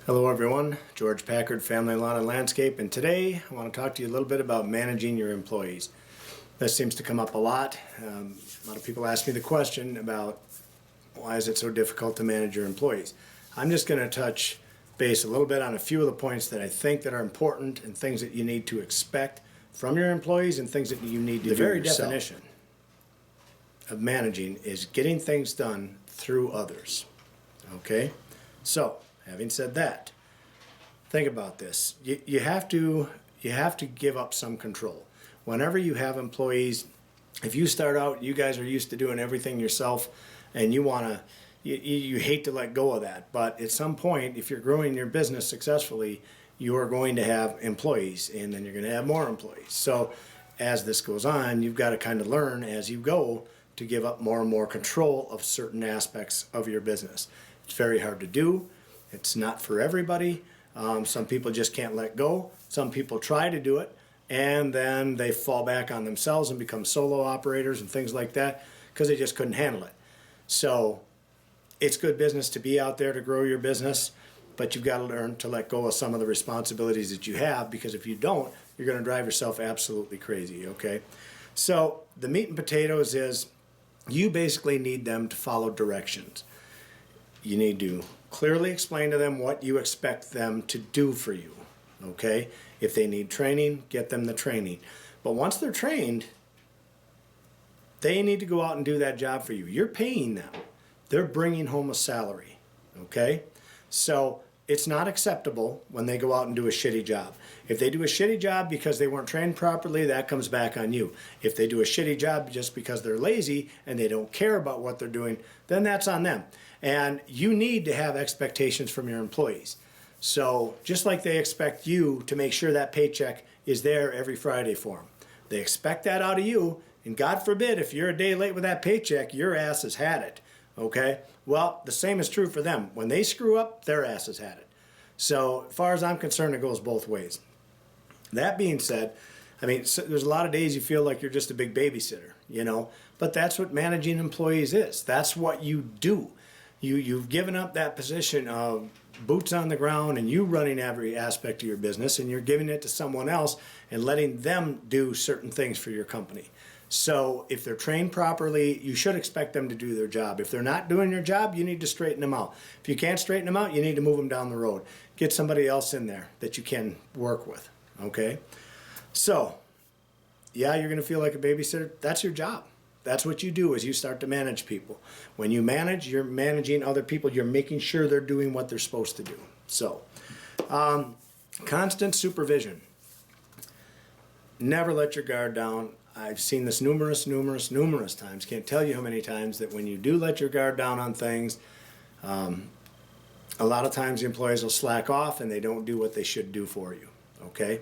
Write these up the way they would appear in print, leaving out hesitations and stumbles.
Hello everyone, George Packard, Family Lawn and Landscape, and today I want to talk to you a little bit about managing your employees. This seems to come up a lot. A lot of people ask me the question about why is it so difficult to manage your employees. I'm just going to touch base a little bit on a few of the points that I think that are important and things that you need to expect from your employees and things that you need to do yourself. The very definition of managing is getting things done through others. Okay? So, having said that, think about this. You have to give up some control. Whenever you have employees, if you start out, you guys are used to doing everything yourself, and you hate to let go of that. But at some point, if you're growing your business successfully, you are going to have employees, and then you're going to have more employees. So as this goes on, you've got to kind of learn as you go to give up more and more control of certain aspects of your business. It's very hard to do. It's not for everybody. Some people just can't let go. Some people try to do it, and then they fall back on themselves and become solo operators and things like that because they just couldn't handle it. So it's good business to be out there to grow your business, but you've got to learn to let go of some of the responsibilities that you have, because if you don't, you're going to drive yourself absolutely crazy, okay? So the meat and potatoes is you basically need them to follow directions. You need to clearly explain to them what you expect them to do for you, okay? If they need training, get them the training. But once they're trained, they need to go out and do that job for you. You're paying them. They're bringing home a salary, okay? So it's not acceptable when they go out and do a shitty job. If they do a shitty job because they weren't trained properly, that comes back on you. If they do a shitty job just because they're lazy and they don't care about what they're doing, then that's on them. And you need to have expectations from your employees. So just like they expect you to make sure that paycheck is there every Friday for them, they expect that out of you. And God forbid, if you're a day late with that paycheck, your ass has had it. Okay? Well, the same is true for them. When they screw up, their ass has had it. So as far as I'm concerned, it goes both ways. That being said, I mean, there's a lot of days you feel like you're just a big babysitter, you know, but that's what managing employees is. That's what you do. You've given up that position of boots on the ground and you running every aspect of your business, and you're giving it to someone else and letting them do certain things for your company. So if they're trained properly, you should expect them to do their job. If they're not doing their job, you need to straighten them out. If you can't straighten them out, you need to move them down the road. Get somebody else in there that you can work with, okay? So, yeah, you're going to feel like a babysitter. That's your job. That's what you do, is you start to manage people. When you manage, you're managing other people. You're making sure they're doing what they're supposed to do. So, constant supervision. Never let your guard down. I've seen this numerous times. Can't tell you how many times that when you do let your guard down on things, a lot of times the employees will slack off and they don't do what they should do for you, okay?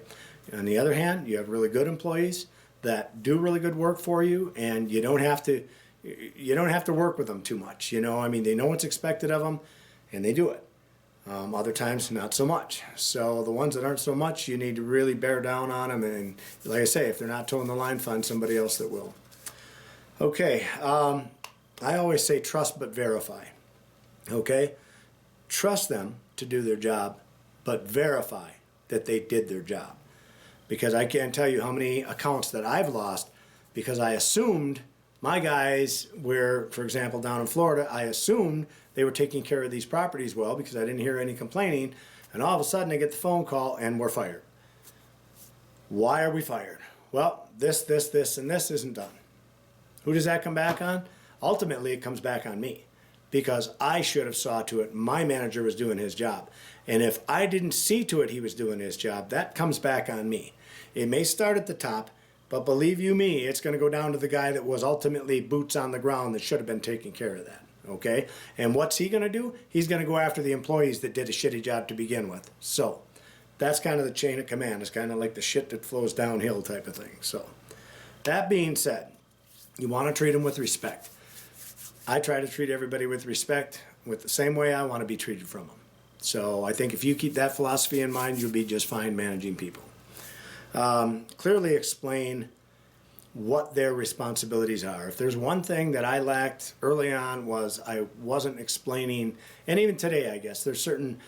On the other hand, you have really good employees that do really good work for you, and you don't have to work with them too much, you know? I mean, they know what's expected of them and they do it. Other times, not so much. So the ones that aren't so much, you need to really bear down on them. And like I say, if they're not towing the line, find somebody else that will. Okay, I always say trust but verify. Okay? Trust them to do their job, but verify that they did their job. Because I can't tell you how many accounts that I've lost because I assumed my guys were, for example, down in Florida, I assumed they were taking care of these properties well because I didn't hear any complaining, and all of a sudden I get the phone call and we're fired. Why are we fired? Well, this, and this isn't done. Who does that come back on? Ultimately, it comes back on me because I should have saw to it my manager was doing his job. And if I didn't see to it he was doing his job, that comes back on me. It may start at the top, but believe you me, it's going to go down to the guy that was ultimately boots on the ground that should have been taking care of that, okay? And what's he going to do? He's going to go after the employees that did a shitty job to begin with. So that's kind of the chain of command. It's kind of like the shit that flows downhill type of thing. So that being said, you want to treat them with respect. I try to treat everybody with respect, with the same way I want to be treated from them. So I think if you keep that philosophy in mind, you'll be just fine managing people. Clearly explain what their responsibilities are. If there's one thing that I lacked early on was I wasn't explaining, and even today I guess, there's certain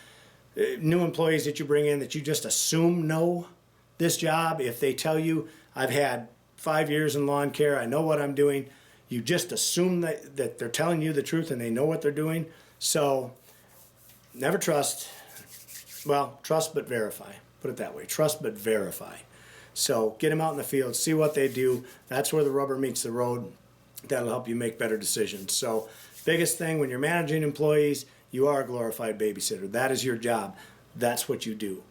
new employees that you bring in that you just assume know this job. If they tell you, I've had 5 years in lawn care, I know what I'm doing, you just assume that they're telling you the truth and they know what they're doing. So never trust. Well, trust but verify. Put it that way. Trust but verify. So get them out in the field, see what they do. That's where the rubber meets the road. That'll help you make better decisions. So biggest thing when you're managing employees, you are a glorified babysitter. That is your job. That's what you do.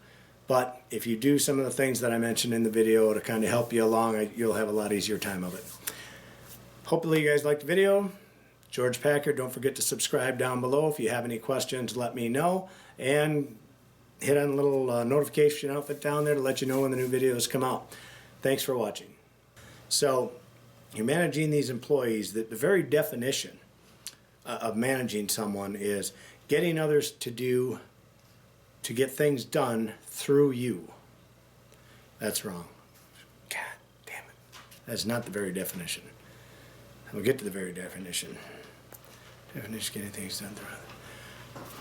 But if you do some of the things that I mentioned in the video to kind of help you along, you'll have a lot easier time of it. Hopefully you guys liked the video. George Packard, don't forget to subscribe down below. If you have any questions, let me know. And hit on the little notification outfit down there to let you know when the new videos come out. Thanks for watching. So you're managing these employees. The very definition of managing someone is getting others to get things done through you. That's wrong. God damn it. That's not the very definition. We'll get to the very definition. Definition, getting things done through others.